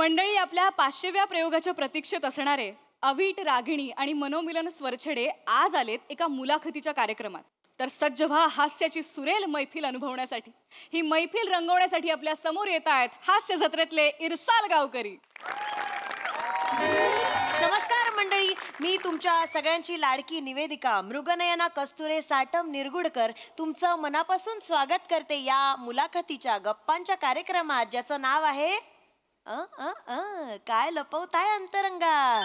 मंडळी, आपल्या 500व्या प्रयोगाच्या प्रतीक्षेत असणारे अवीट, रागिणी आणि मनोमिलन स्वरछडे आज आलेत एका मुलाखतीच्या कार्यक्रमात. तर सज्ज व्हा हास्याची सुरेल मैफिल अनुभवण्यासाठी. ही मैफिल रंगवण्यासाठी आपल्या समोर येत आहेत हास्य जत्रेतले इरसाल गावकरी. नमस्कार मंडळी, मी तुमच्या सगळ्यांची लाडकी निवेदिका मृगनयना कस्तुरे साटम निरगुडकर तुमचं मनापासून स्वागत करते या मुलाखतीच्या गप्पांच्या कार्यक्रमात, ज्याचं नाव आहे काय लपवताय अंतरंगा.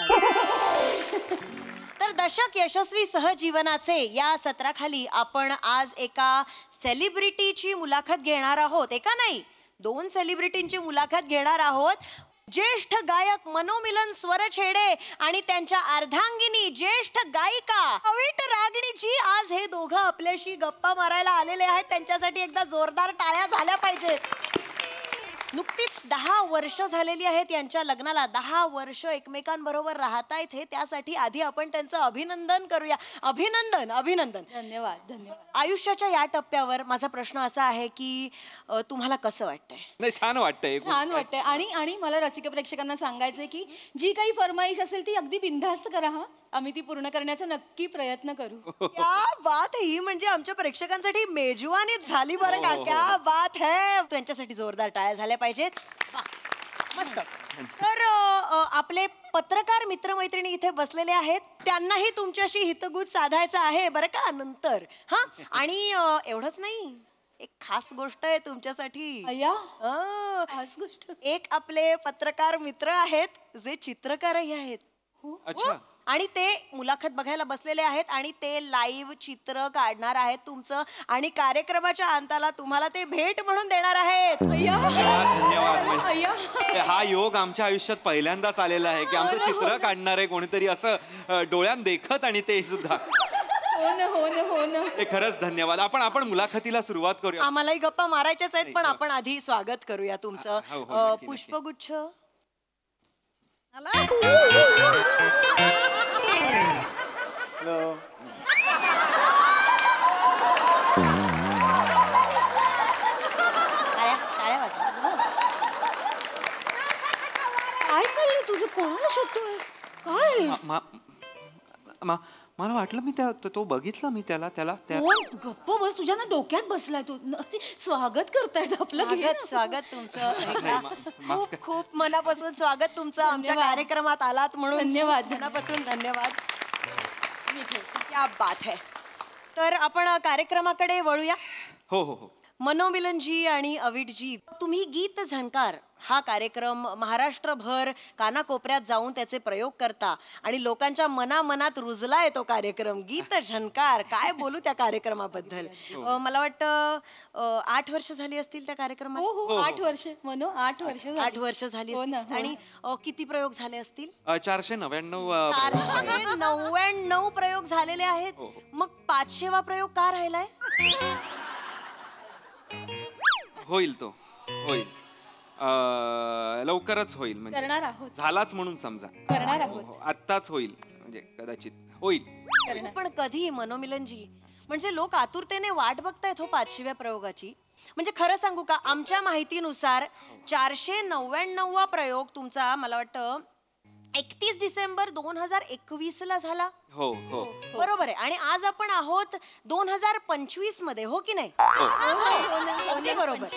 तर दशक यशस्वी सहजीवनाचे या सत्राखाली आपण आज एका सेलिब्रिटीची मुलाखत घेणार आहोत. एका नाही, 2 सेलिब्रिटींची मुलाखत घेणार आहोत. ज्येष्ठ गायक मनोमिलन स्वरछेडे आणि त्यांच्या अर्धांगिनी ज्येष्ठ गायिका अवीट, रागिणीजी आज हे दोघं आपल्याशी गप्पा मारायला आलेले आहेत. त्यांच्यासाठी एकदा जोरदार टाळ्या झाल्या पाहिजेत. नुकतीच 10 वर्ष झालेली आहेत यांच्या लग्नाला. 10 वर्ष एकमेकांबरोबर राहतायत हे, त्यासाठी आधी आपण त्यांचं अभिनंदन करूया. अभिनंदन अभिनंदन. धन्यवाद धन्यवाद. आयुष्याच्या या टप्प्यावर माझा प्रश्न असा आहे की तुम्हाला कसं वाटतंय? नाही, छान वाटतंय, छान वाटतंय. आणि मला रसिक प्रेक्षकांना सांगायचंय की जी काही फरमाईश असेल ती अगदी बिनधास्त करा. हा, आम्ही ती पूर्ण करण्याचा नक्की प्रयत्न करू. क्या बात है, ही म्हणजे आमच्या प्रेक्षकांसाठी मेजवानीच झाली बरं का. क्या बात है. त्यांच्यासाठी जोरदार टाळ्या झाल्या पाहिजेत. मस्त. तर आपले पत्रकार मित्रमैत्रिणी इथे बसलेले आहेत, त्यांनाही तुमच्याशी हितगुज साधायचं आहे बरं का नंतर. हा, आणि एवढंच नाही, एक खास गोष्ट आहे तुमच्यासाठी. खास गोष्ट. एक आपले पत्रकार मित्र आहेत जे चित्रकारही आहेत. अच्छा. आणि ते मुलाखत बघायला बसलेले आहेत आणि ते लाईव्ह चित्र काढणार आहेत तुमचं, आणि कार्यक्रमाच्या अंताला तुम्हाला ते भेट म्हणून देणार आहेत. धन्यवाद. हा योग आमच्या आयुष्यात पहिल्यांदाच आलेला आहे की आमचं चित्र काढणार आहे कोणीतरी, असं डोळ्यात देखत, आणि ते सुद्धा. हो ना. ते खरंच धन्यवाद. आपण मुलाखतीला सुरुवात करूया. आम्हालाही गप्पा मारायच्याच आहेत, पण आपण आधी स्वागत करूया तुमचं. पुष्पगुच्छ. काय चाललंय तुझं? कोणाला शोधतोयस? काय? मला वाटलं मी तो बघितलं मी त्याला. गप्प बस, तुझ्या ना डोक्यात बसलाय तू. स्वागत करतायत आपलं. स्वागत तुमचं. खूप मनापासून स्वागत तुमचं आमच्या कार्यक्रमात आलात म्हणून. धन्यवाद. मनापासून धन्यवाद. क्या बात है. तर आपण कार्यक्रमाकडे वळूया. हो. मनोमिलनजी आणि अवीटजी, तुम्ही गीत झंकार हा कार्यक्रम महाराष्ट्रभर कानाकोपऱ्यात जाऊन त्याचे प्रयोग करता आणि लोकांच्या मनामनात रुजलाय तो कार्यक्रम गीत झंकार. काय बोलू त्या कार्यक्रमाबद्दल. मला वाटतं 8 वर्ष झाली असतील त्या कार्यक्रमात. हो, 8 वर्ष. मनो 8 वर्ष. 8 वर्ष झाली असतील. आणि किती प्रयोग झाले असतील? 499 प्रयोग झालेले आहेत. मग 500वा प्रयोग का राहिलाय? होईल लवकरच होईल. म्हणजे करणार आहोत. झालाच म्हणून समजा. करणार आहोत. आत्ताच होईल, म्हणजे कदाचित होईल. पण कधी मनोमिलनजी? म्हणजे लोक आतुरतेने वाट बघतायत हो 500व्या प्रयोगाची. म्हणजे खरं सांगू का, आमच्या माहितीनुसार 499वा प्रयोग तुमचा मला वाटतं 31 डिसेंबर 2021 ला झाला. हो. बरोबर आहे. आणि आज आपण आहोत 2025 मध्ये, हो की नाही? बरोबर.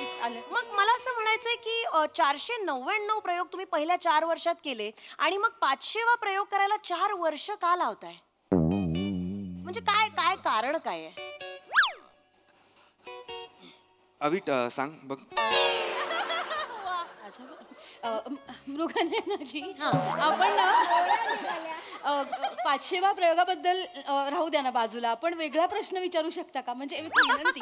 मग मला असं म्हणायचंय की 499 प्रयोग तुम्ही पहिल्या 4 वर्षात केले, आणि मग 500वा प्रयोग करायला 4 वर्ष का लावताय? म्हणजे काय कारण काय आहे? अवीट सांग बघ. मृगनयनाजी, आपण ना 500व्या प्रयोगाबद्दल राहू द्या ना बाजूला. आपण वेगळा प्रश्न विचारू शकता का? म्हणजे विनंती.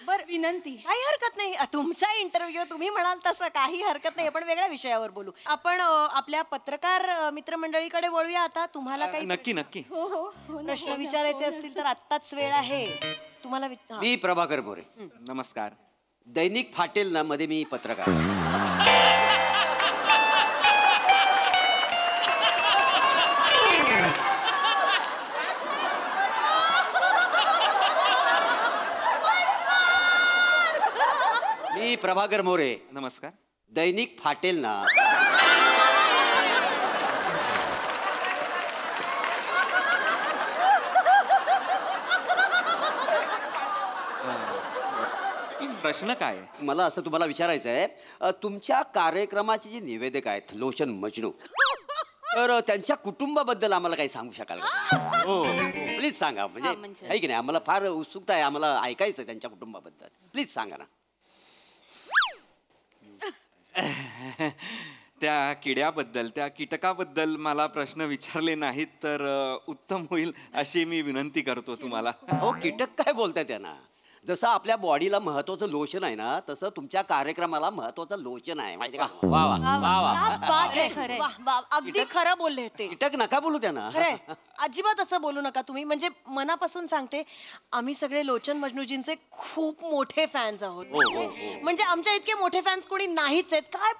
बरं, विनंती. काही हरकत नाही, तुमचा इंटरव्ह्यू, तुम्ही म्हणाल तसं काही हरकत नाही. आपण वेगळ्या विषयावर बोलू. आपण आपल्या पत्रकार मित्रमंडळीकडे वळूया आता. तुम्हाला काही नक्की हो प्रश्न विचारायचे असतील तर आत्ताच वेळ आहे तुम्हाला. मी प्रभाकर मोरे. नमस्कार. दैनिक फाटेल ना मध्ये मी पत्रकार. मी प्रभाकर मोरे. नमस्कार. दैनिक फाटेल ना प्रश्न काय आहे? मला असं तुम्हाला विचारायचं आहे, तुमच्या कार्यक्रमाचे जे निवेदक आहेत लोचन मजनू, तर त्यांच्या कुटुंबाबद्दल आम्हाला काही सांगू शकाल का? हो. प्लीज सांगा. म्हणजे आहे की नाही, आम्हाला फार उत्सुकता आहे, आम्हाला ऐकायचं त्यांच्या कुटुंबाबद्दल. प्लीज सांगा ना. त्या किड्याबद्दल, त्या कीटकाबद्दल मला प्रश्न विचारले नाहीत तर उत्तम होईल अशी मी विनंती करतो तुम्हाला. हो, कीटक काय बोलताय त्यांना? जसं आपल्या बॉडीला महत्वाचं लोशन आहे ना, तसं तुमच्या कार्यक्रमाला महत्वाचं लोचन आहे, माहिती का? वा वा वा वा. क्या बात आहे. खरंय. वाह, वाह. अगदी खरं बोलले ते. कीटक नका बोलू त्यांना. खरंय, अजिबात असं बोलू नका तुम्ही. म्हणजे मनापासून सांगते, आम्ही सगळे लोचन मजनूजींचे खूप मोठे फॅन्स आहोत. म्हणजे आमच्या इतके मोठे फॅन्स कोणी नाहीच आहेत. काय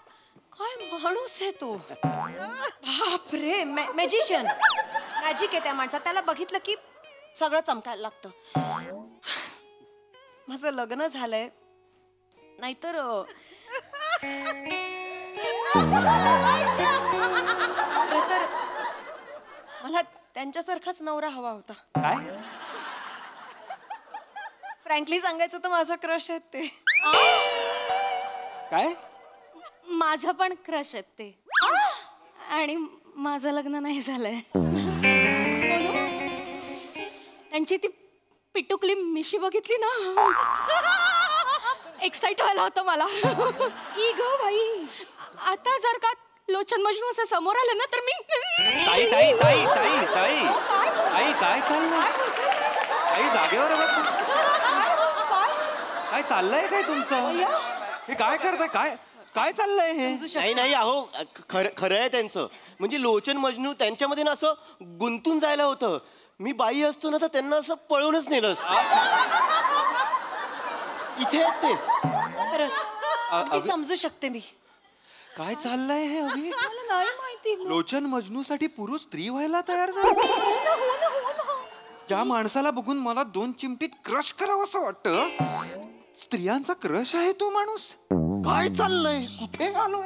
काय माणूस आहे तो. बापरे, मॅजिशियन. मॅजिक आहे त्या माणसात. त्याला बघितलं की सगळं चमकायला लागतं. माझं लग्न झालंय, नाहीतर खरं तर मला त्यांच्यासारखाच नवरा हवा होता. काय? फ्रँकली सांगायचं तर माझा क्रश आहेत ते. काय? माझं पण क्रश आहेत ते. आणि माझं लग्न नाही झालंय. त्यांची ती पिटुकली मिशी बघितली ना, एक्साइट व्हायला होतं मला. ई ग बाई, आता जर का लोचन मजनू असं समोर आलं ना तर मी. ताई ताई ताई ताई ताई ताई काय चाललंय? ताई जागेवर बस. काय चाललंय काय तुमचं? हे काय करताय? काय काय चाललंय हे? नाही नाही अहो, खरं आहे त्यांचं. म्हणजे लोचन मजनू त्यांच्यामध्ये ना असं गुंतून जायला होतं. मी बाई असतो ना तर त्यांना असं पळूनच नेलं असतं. इथे आहेत ते. खरंच अगदी समजू शकते मी. काय चाललंय हे अभि? मला नाही माहिती. लोचन मजनू साठी पुरुष स्त्री व्हायला तयार झाला. त्या माणसाला बघून मला 2 चिमटीत क्रश करावं असं वाटतं. स्त्रियांचा क्रश आहे तो माणूस. काय चाललंय? कुठे आलो?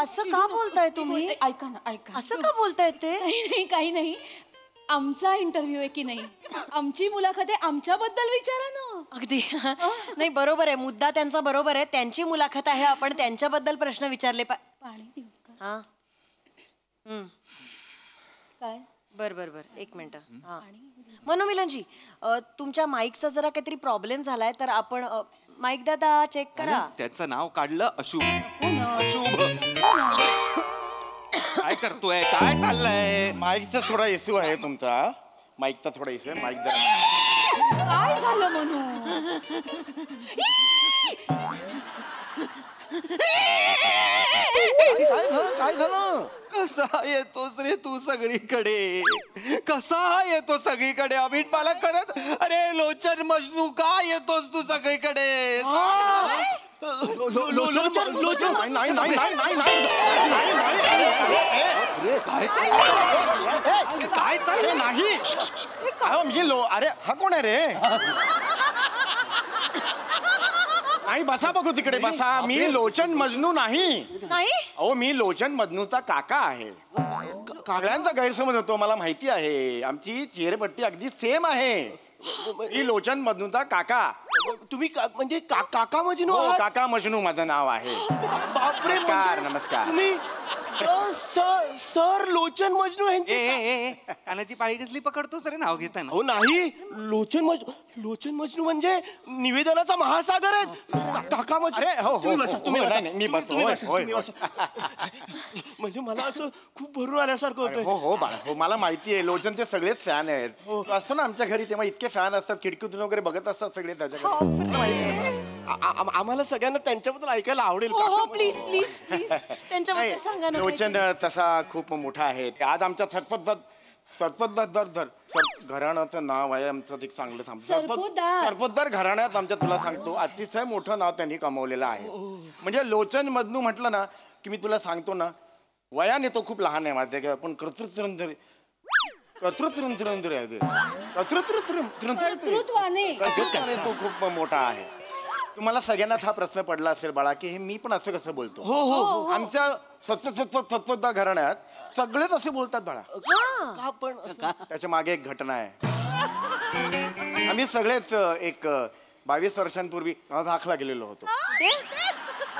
असं का बोलताय तुम्ही? ऐका ना, ऐका. असं का बोलताय ते? काही नाही. आमचा इंटरव्ह्यू आहे की नाही, आमची मुलाखत आहे, आमच्याबद्दल विचारा ना. अगदी नाही, बरोबर आहे. मुद्दा त्यांचा बरोबर आहे. त्यांची मुलाखत आहे, आपण त्यांच्याबद्दल प्रश्न विचारले पाणी देऊ का? हा. काय? बर, एक मिनिट. हा, मनोमिलनजी, तुमच्या माईकचा जरा काहीतरी प्रॉब्लेम झालाय, तर आपण माईक दादा चेक करा. त्याचं नाव काढलं अशुभ. हो ना. अशुभ. काय करतोय? काय चाललंय? माईकचा थोडा इश्यू आहे तुमचा. माईकचा थोडा इश्यू आहे. माईक जरा. काय झालं म्हणू? काय झालं? कसा येतोस रे तू सगळीकडे? कसा येतो सगळीकडे? अभिट मला कळत. अरे लोचन मजनू, का येतोस तू सगळीकडे? काय चाललंय? नाही. अरे हा कोण आहे रे? नाही, बसा बघू तिकडे बसा. मी लोचन मजनू नाही. नाही, अहो, मी लोचन मजनूचा काका आहे. सगळ्यांचा गैरसमज होतो, मला माहिती आहे. आमची चेहरेपट्टी अगदी सेम आहे. मी लोचन मजनूचा काका. तुम्ही म्हणजे काका मजनू हो, आहात? काका मजनू माझं नाव आहे. बापरे, नमस्कार, नमस्कार. तुम्ही सर लोचन मजनू यांचे? कानाची पाळी कसली पकडतोस रे नाव घेताना? हो नाही, लोचन मजनू म्हणजे निवेदनाचा महासागर आहे. काका मजनू. अरे हो, तुम्ही बसा, तुम्ही बसा. मी बसतो. तुम्ही होय, बसा, होय, तुम्ही होय. बसा. म्हणजे मला असं खूप भरून आल्यासारखं होतं. हो हो बाळा, हो, मला माहिती आहे. लोचनचे सगळेच फॅन आहेत. तू असतो ना आमच्या घरी, तेव्हा इतके फॅन असतात, खिडकीतून वगैरे बघत असतात सगळे त्याच्याकडे. आम्हाला सगळ्यांना त्यांच्याबद्दल ऐकायला आवडेल. हो, प्लीज प्लीज प्लीज त्यांच्याबद्दल सांगा ना. लोचन तसा खूप मोठा आहे. आज आमच्या घराण्याचं नाव आहे आमचं. ते चांगलं सरपोतदार घराण्यात आमच्या, तुला सांगतो, अतिशय मोठं नाव त्यांनी कमवलेलं आहे. म्हणजे लोचन मजनू म्हटलं ना की मी तुला सांगतो ना, वयाने तो खूप लहान आहे माझ्या, पण कर्तृत्ववाने तो खूप मोठा आहे. तुम्हाला सगळ्यांनाच हा प्रश्न पडला असेल बाळा की हे मी पण असं कसं बोलतो. हो हो, आमच्या सत्वदा घराण्यात सगळेच असे बोलतात बाळा. पण त्याच्या मागे एक घटना आहे. आम्ही सगळेच एक 22 वर्षांपूर्वी हाकला गेलेलो होतो.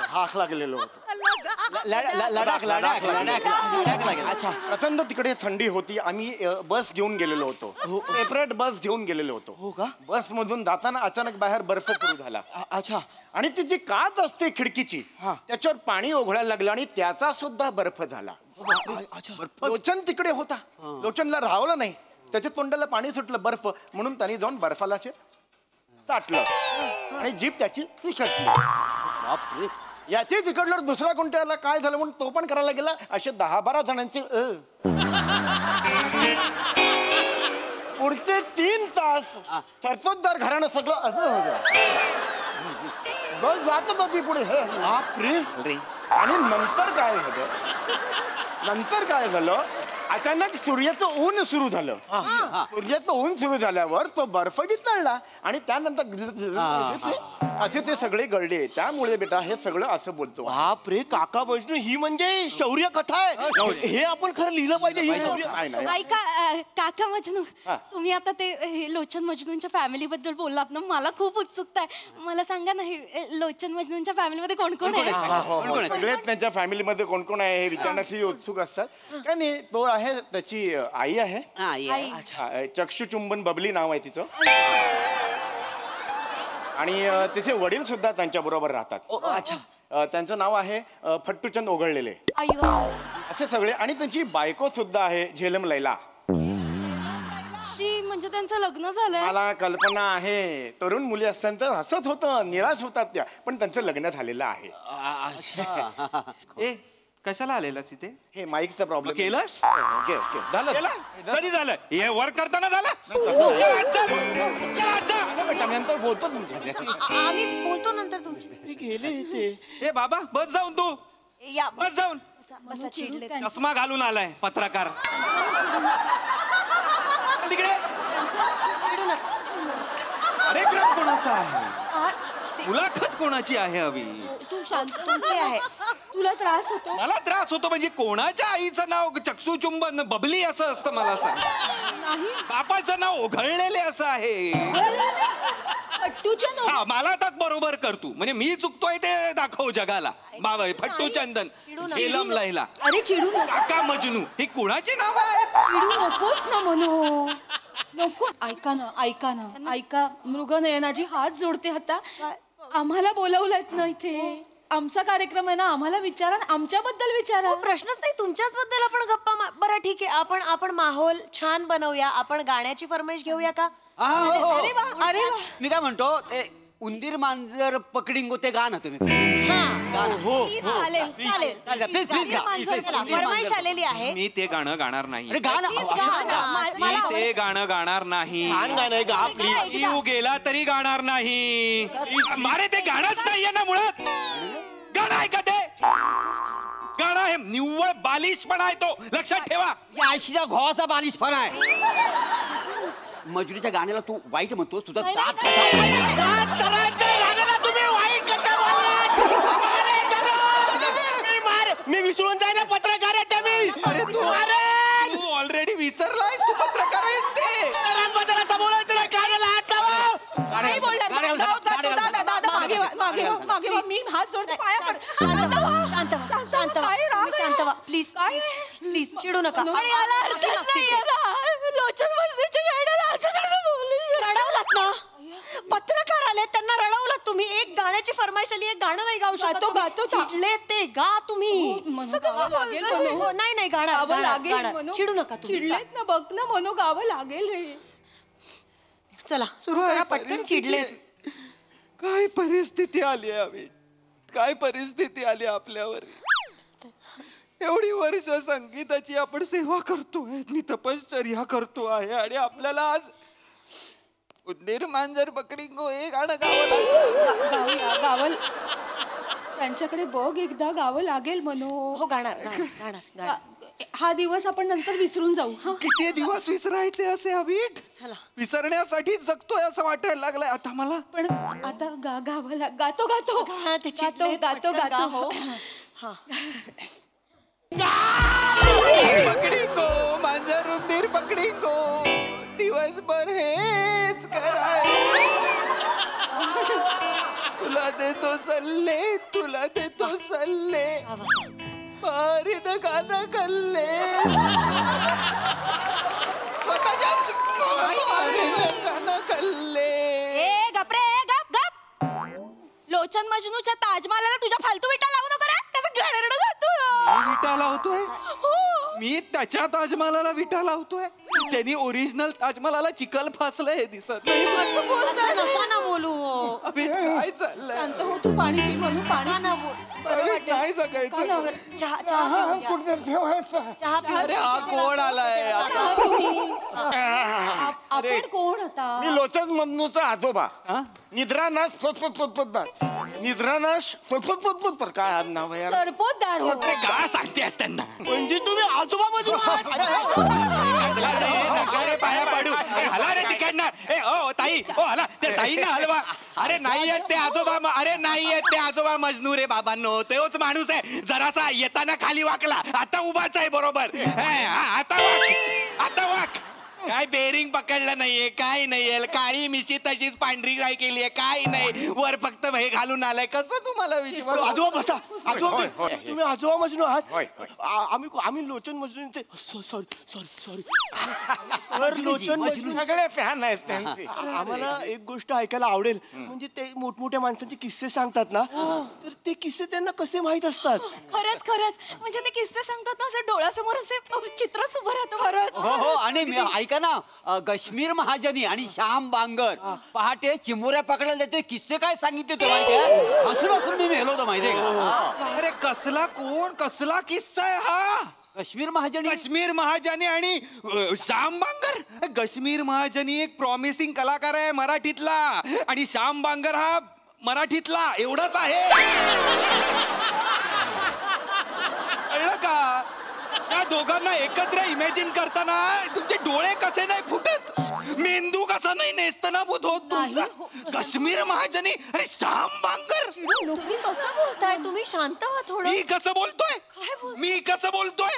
हाकला गेलेलो होतो. अच्छा, प्रचंड तिकडे थंडी होती. आम्ही बस घेऊन गेलेलो होतो. सेपरेट बस घेऊन गेलेलो होतो. हो का? बस मधून जाताना अचानक बाहेर बर्फ सुरू झाला. अच्छा. आणि ती जी काच असते खिडकीची त्याच्यावर पाणी ओघळायला लागलं आणि त्याचा सुद्धा बर्फ झाला. लोचन तिकडे होता. लोचनला राहावलं नाही. त्याच्या तोंडाला पाणी सुटलं बर्फ म्हणून त्यांनी जाऊन बर्फाला चाटलं आणि जीभ त्याची तिखटली. याची तिकडल्यावर दुसऱ्या कोणत्याला काय झालं म्हणून तो पण करायला गेला. असे 10-12 जणांचे पुढचे 3 तास सरतोददार घराणं सगळं असं होतं. बस जातच होती पुढे. आणि नंतर काय झालं अचानक सूर्याचं ऊन सुरू झालं. सूर्याचं ऊन सुरू झाल्यावर तो बर्फ वितळला आणि त्यानंतर असे ते सगळे गळले. त्यामुळे बेटा हे सगळं असं बोलतो. बापरे काका मजनू, ही म्हणजे शौर्य कथा आहे. हे आपण खरं लिहिलं पाहिजे. ही शौर्य ऐका काका मजनू, तुम्ही आता ते लोचन मजनूंच्या फॅमिली बद्दल बोललात ना, मला खूप उत्सुकता आहे. मला सांगा ना, हे लोचन मजनूंच्या फॅमिलीमध्ये कोण कोण आहे? सगळेच त्यांच्या फॅमिलीमध्ये कोण कोण आहे हे विचारण्यासाठी उत्सुक असतात. काय नाही, तो आहे त्याची आई आहे. अच्छा, चक्षुचुंबन बबली नाव आहे तिचं. आणि तिचे वडील सुद्धा त्यांच्या बरोबर राहतात. अच्छा, त्यांचं नाव आहे फट्टूचंद ओघळलेले. असे सगळे. आणि त्यांची बायको सुद्धा आहे झेलम लैला. म्हणजे त्यांचं लग्न झालंय? मला कल्पना आहे. तरुण मुली असतात तर हसत होतं, निराश होतात त्या, पण त्यांचं लग्न झालेलं आहे. ए कशाला आलेलास इथे? हे माईकचा प्रॉब्लेम केलंस? झालं. कधी झालं? हे वर्क करताना झालं? नंतर बोलतो तुमच्या. आम्ही बोलतो नंतर तुमची. गेले ते. ए बाबा बस जाऊन तू. या बस जाऊन. बसा, चिडले. चष्मा घालून आलाय पत्रकार. तिकडे. अरे ग्रप कोणाचा आहे? मुलाखत कोणाची आहे हवी? तू शांत, तुमची आहे. तुला त्रास होतो? मला त्रास होतो म्हणजे कोणाच्या आईचं नाव चक्षुचुंबन बबली असं असतं मला सांग. नाही, बापाचं नाव ओघळलेले असं आहे. फट्टूचंद. हा, मला आता बरोबर कर तू. म्हणजे मी चुकतोय ते दाखव जगाला. बाबा फट्टू चंदन, झेलम लैला, अरे चिडू नको. काका मजनू, ही कुणाची नाव आहे? चिडू नकोस ना म्हणू. नको. ऐका ना, ऐका. मृगनयनाजी हात जोडते आता. आम्हाला बोलवलंयत ना इथे. आमचा कार्यक्रम आहे ना, आम्हाला विचारा, आमच्याबद्दल विचारा. प्रश्नच नाही, तुमच्याच बद्दल आपण गप्पा बरं ठीक आहे. आपण माहोल छान बनवूया. आपण गाण्याची फरमाईश घेऊया का? अरे वा. मी काय म्हणतो, ते उंदीर मांजर पकडिंगो ते गा ना तुम्ही. फरमाईश आलेली आहे. मी ते गाणं गाणार नाही. अरे गा ना. मी ते गाणं गाणार नाही. छान गाणं आहे, गा प्लीज. जीव गेला तरी गाणार नाही. मारे ते गाणंच नाहीये ना मुळात. गाणं आहे का ते? गाणं आहे निव्वळ बालिशपणा आहे तो, लक्षात ठेवा. या आशीचा घोवाचा बालिशपणा आहे. मजुरीच्या गाण्याला तू वाईट म्हणतोस. तुझा दात मी विसरून जाईना पत्रकार आहे. अरे तू ऑलरेडी विसरलायस, तू पत्रकार आहेस ते. असं बोलायचं नाही. कानाला हात लावा. नाही बोलणार. मागे वा. मी हात जोडते, पाया पड. शांत व्हा प्लीज चिडू नका. आणि याला अर्थच नाहीये ना. लोचन मजनूच्या गाण्याला असं कसं बोलू? रडवलात ना. पत्रकार आले, त्यांना रडवलात तुम्ही. एक गाण्याची फरमाईश आली, एक गाणं नाही गाऊ शकत. गातो. चिडले ते गा तुम्ही. नाही गाणं. चिडू नका तुम्ही. चिडलेत ना, बघ ना मनू, गावं लागेल रे. चला सुरू करा पटकन. चिडलेत. काय परिस्थिती आली आहे, काय परिस्थिती आली आपल्यावर. एवढी वर्ष संगीताची आपण सेवा करतोय, मी तपश्चर्या करतो आहे आणि आपल्याला आज उंदीर मांजर पकडिंगो हे गाणं गावं लागलं. गावं त्यांच्याकडे बघ एकदा, गावं लागेल मनू. हो गाणार. हा दिवस आपण नंतर विसरून जाऊ. किती दिवस विसरायचे असे अभिट? विसरण्यासाठी जगतोय असं वाटायला लागलंय आता मला. पण आता गावाला गातो. पकडिंगो मांजर उंदीर पकडिंगो, दिवसभर हेच कराय. तुला देतो सल्ले, तुला देतो सल्ले, मारीन काना कल्ले, स्वतःच्याच मारीन काना कल्ले. ए गप रे गप गप. लोचन मजनूच्या ताजमहालाला तुझ्या फालतू विटा लावू नको रे. त्याचं घडरडं घालतो. मी विटा लावतोय, मी त्याच्या ताजमहालाला विटा लावतोय. त्यांनी ओरिजिनल ताजमहालाला चिखल फासलंय हे दिसत नाही. असं बोलतोय रे. नका ना बोलू हो. अबे, काय चाललंय? शांत हो तू. पाणी पी म्हणू. पाणी ना बोल. बरं वाटेल. काय सगायचं? कानावर. चहा चहा पिऊन घ्या. कुठे ठेवायचा चहा पिऊन अरे हा कोण आलाय कोण आहात तुम्ही? आपण कोण आता? मी लोचन मधनूचा आजोबा. निद्रानाश निद्रानाश फतफत काय नाव आहे यार? सरपोतदार हो. का सांगतेस त्यांना? म्हणजे तुम्ही आजोबा मजनू आहात? अरे पाया पाडू. अरे हला रे तिकडनं. ए ओ ताई, ओ हला त्या ताईंना हलवा. अरे नाही आहेत ते आजोबा, अरे नाही आहेत ते आजोबा मजनू रे बाबांनो. तोच माणूस आहे. जरासा येताना खाली वाकला, आता उभाच आहे बरोबर. आता वाक, आता वाक. काय बेरिंग पकडलं नाहीये, काय नाहीये. काळी मिशी तशीच पांढरी काय केलीये, काय नाही. वर फक्त हे घालून आलाय. कसं तुम्हाला विचार? आजोबा बसा. आजोबा होय, होय. तुम्ही आजोबा मजनू आहात? होय, होय. आम्ही लोचन मजनूंचे सॉरी सर लोचन मजनू. सगळे फॅन आहेत त्यांचे. आम्हाला एक गोष्ट ऐकायला आवडेल. म्हणजे ते मोठमोठ्या माणसांचे किस्से सांगतात ना, तर ते किस्से त्यांना कसे माहित असतात? खरंच खरंच. म्हणजे ते किस्से सांगतात ना, असं डोळ्यासमोर असे चित्रच उभं राहतं. खरंच. हो हो. आणि ऐका ना, कश्मीर महाजनी आणि श्याम बांगर पहाटे चिमुऱ्या पकडायला देते. किस्से काय सांगितले तो माहितीये? हसून हसून मी मेलो होतो माहितीये का? अरे कसला कोण, कसला किस्सा आहे हा? कश्मीर महाजनी. कश्मीर महाजनी आणि श्याम बांगर. कश्मीर महाजनी एक प्रॉमिसिंग कलाकार आहे मराठीतला, आणि श्याम बांगर हा मराठीतला. एवढंच आहे. कळलं का? त्या दोघांना एकत्र इमॅजिन करताना तुमचे डोळे कसे नाही फुटत, मेंदू कसा नाही नेस्तनाभूत होत तुमचा. कश्मीर महाजनी आणि श्याम बांगर. कसं बोलताय तुम्ही? शांत व्हा थोडं. मी कसं बोलतोय? मी कसं बोलतोय?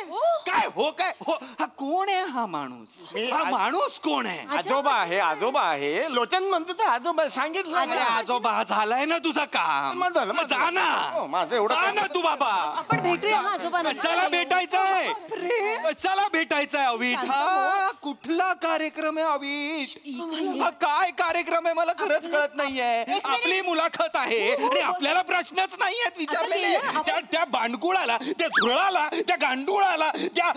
काय हो, काय हो? हा कोण आहे हा माणूस? हा माणूस कोण आहे? आजोबा आहे, आजोबा आहे. लोचन म्हणतो तर आजोबा सांगितलं अरे ना. आजोबा झालाय ना तुझं काम. मग झालं, मग जा ना. हो, माझं एवढं जा काम. ना तू बाबा. आपण भेटूया हा आजोबांना. कशाला भेटायचंय? कशाला भेटायचंय अविट? हा कुठला कार्यक्रम आहे अविट? हा काय कार्यक्रम आहे मला खरंच कळत नाहीये. आपली मुलाखत आहे आणि आपल्याला प्रश्नच नाहीयेत विचारलेले. त्या बांडकुळाला, त्या झुरळाला, त्या गांडुळाला, त्या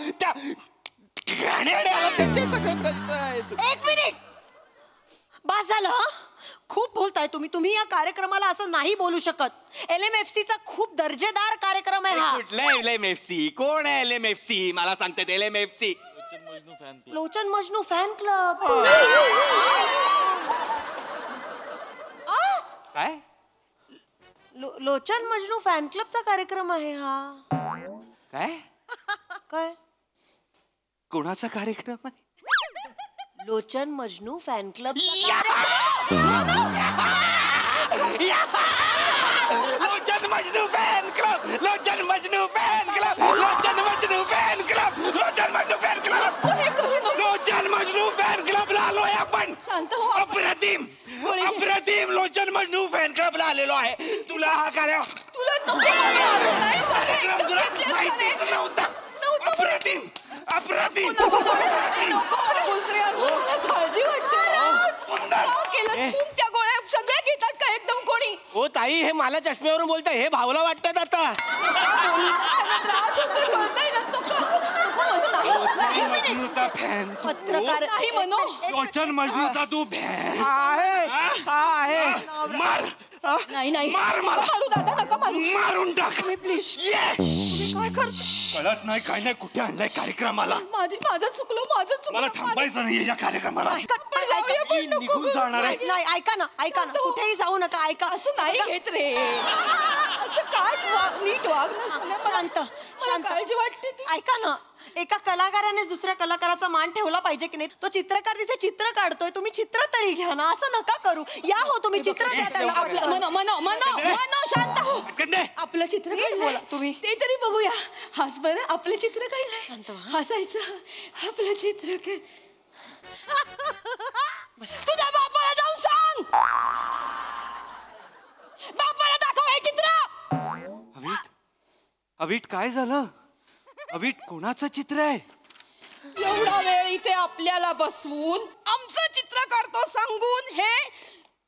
घाणेरड्याला त्याचे सगळे प्रश्न आहेत. एक मिनिट. बस झालं हा. खूप बोलताय तुम्ही. तुम्ही या कार्यक्रमाला असं नाही बोलू शकत. LMFC चा खूप दर्जेदार कार्यक्रम आहे हा. कुठला LMFC? कोण आहे LMFC? मला सांगतात LMFC. लोचन मजनू फॅन क्लब. काय? लोचन मजनू फॅन क्लबचा कार्यक्रम आहे हा. काय? काय? कोणाचा कार्यक्रम आहे? लोचन मजनू फॅन क्लब. लोचन मजनू फॅन क्लब, लोचन मजनू फॅन क्लब, लोचन मजनू फॅन क्लब, लोचन मजनू फॅन क्लब, लोचन मजनू फॅन क्लबला आलोय आपण. शांत हो. अप्रतिम अप्रतिम लोचन मजनू फॅन क्लबला आलेलो आहे. तुला हा कार्यक्रम तुला नको नाही कार्यक्रम तुला माहितीच नव्हता. अप्रतिम अप्रतिम. काळजी वाटते. केलं त्या गोळ्या सगळ्या घेतात का एकदम कोणी? ओ ताई, हे मला चष्म्यावरून बोलताय. हे भावला वाटतात आता. त्रास होतो कळतंय ना. लोचन मजनूचा फॅन तू. पत्रकार नाही म्हणू. लोचन मजनूचा तू फॅन. आहे. मार नाही नाही. मार मला. नका मारू दादा, नका मारू. मारून टाक प्लीज. काय करतो? कळत नाही काय नाही. कुठे आणलाय कार्यक्रमाला? माझं चुकलं. मला थांबायचं नाही या कार्यक्रमाला. पण जाऊया पण नको. निघून जाणार आहे. नाही, ऐका ना, ऐका ना. कुठेही जाऊ नका. ऐका. असं नाही घेत रे. असं काय नीट वाग ना. शांत शांत. काळजी वाटते. ऐका ना, एका कलाकाराने दुसऱ्या कलाकाराचा मान ठेवला पाहिजे की नाही? तो चित्रकार तिथे चित्र काढतोय, तुम्ही चित्र तरी घ्या ना. असं नका करू. या हो तुम्ही चित्र द्या त्याला. मनो शांत हो. कंदे. आपलं चित्र नीट बोला काढलंय तुम्ही. ते तरी बघूया. हस बरं. आपलं चित्र काढलंय. हसायचं. आपलं चित्र तुझ्या बापाला जाऊन सांग. अवीट काय झालं? अवीट कोणाचं चित्र आहे? एवढा वेळ इथे आपल्याला बसवून आमचं चित्र काढतो सांगून हे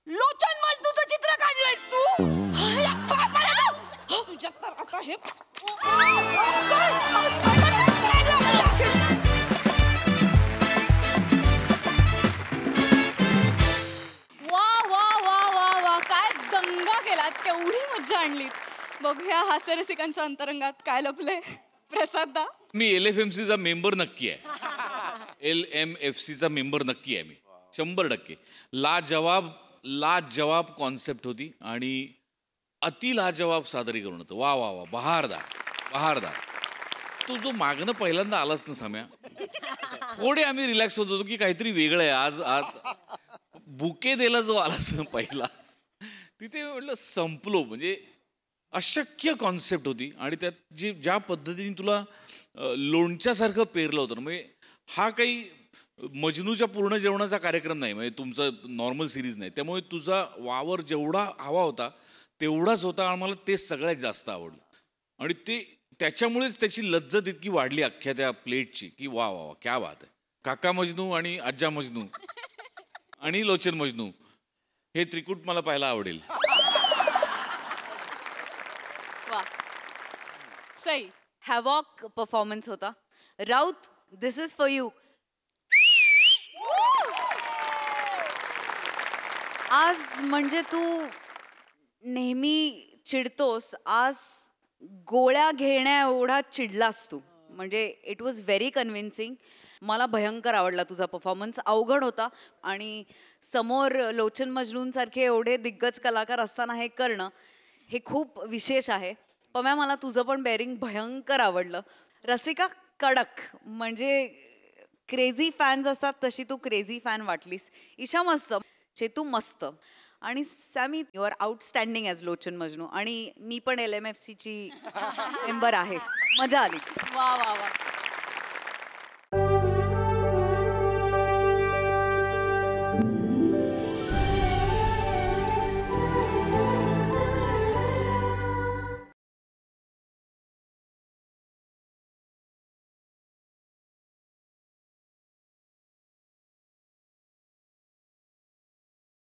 लोचन मजनूचं चित्र काढलंयस तू? तुझ्या तर आता हे वा वा वा वा वा काय दंगा केलात, केवढी मज्जा आणलीत. बघूया हास्यरसिकांच्या अंतरंगात काय लपलंय. प्रसादा, मी LFMCचा मेंबर नक्की आहे. LMFCचा मेंबर नक्की आहे मी 100%. लाजवाब कॉन्सेप्ट होती आणि अति लाजवाब सादरीकरण होतं. वा वा वा, बहारदार. तो जो मागणं पहिल्यांदा आलाच ना सम्या, थोडे आम्ही रिलॅक्स होत होतो की काहीतरी वेगळं आहे आज बुके द्यायला जो आलाच ना पहिला, तिथे म्हटलं संपलो. म्हणजे अशक्य कॉन्सेप्ट होती आणि त्यात ज्या पद्धतीने तुला लोणच्यासारखं पेरलं होतं ना, म्हणजे हा काही मजनूच्या पूर्ण जेवणाचा कार्यक्रम नाही, म्हणजे तुमचं नॉर्मल सिरीज नाही. त्यामुळे तुझा वावर जेवढा हवा होता तेवढाच होता आणि मला ते सगळ्यात जास्त आवडलं. आणि त्याच्यामुळेच त्याची लज्जत इतकी वाढली अख्ख्या त्या प्लेटची की वा वा वा, क्या बात आहे. काका मजनू आणि आज्जा मजनू आणि लोचन मजनू हे त्रिकूट मला पाहायला आवडेल. वा सई. हॅवॉक परफॉर्मन्स होता. राऊत, दिस इज फॉर यू. आज म्हणजे तू नेहमी चिडतोस, आज गोळ्या घेण्या एवढा चिडलास तू. म्हणजे इट वॉज व्हेरी कन्व्हिन्सिंग. मला भयंकर आवडला तुझा परफॉर्मन्स. अवघड होता आणि समोर लोचन मजनूंसारखे एवढे दिग्गज कलाकार असताना हे करणं हे खूप विशेष आहे. पम्या, मला तुझं पण बेअरिंग भयंकर आवडलं. रसिका कडक, म्हणजे क्रेझी फॅन्स असतात तशी तू क्रेझी फॅन वाटलीस. ईशा मस्त, चेतू मस्त आणि Sammy you are outstanding as Lochan Majnu. आणि मी पण LMFCची मेंबर आहे. मजा आली. वा वा वा.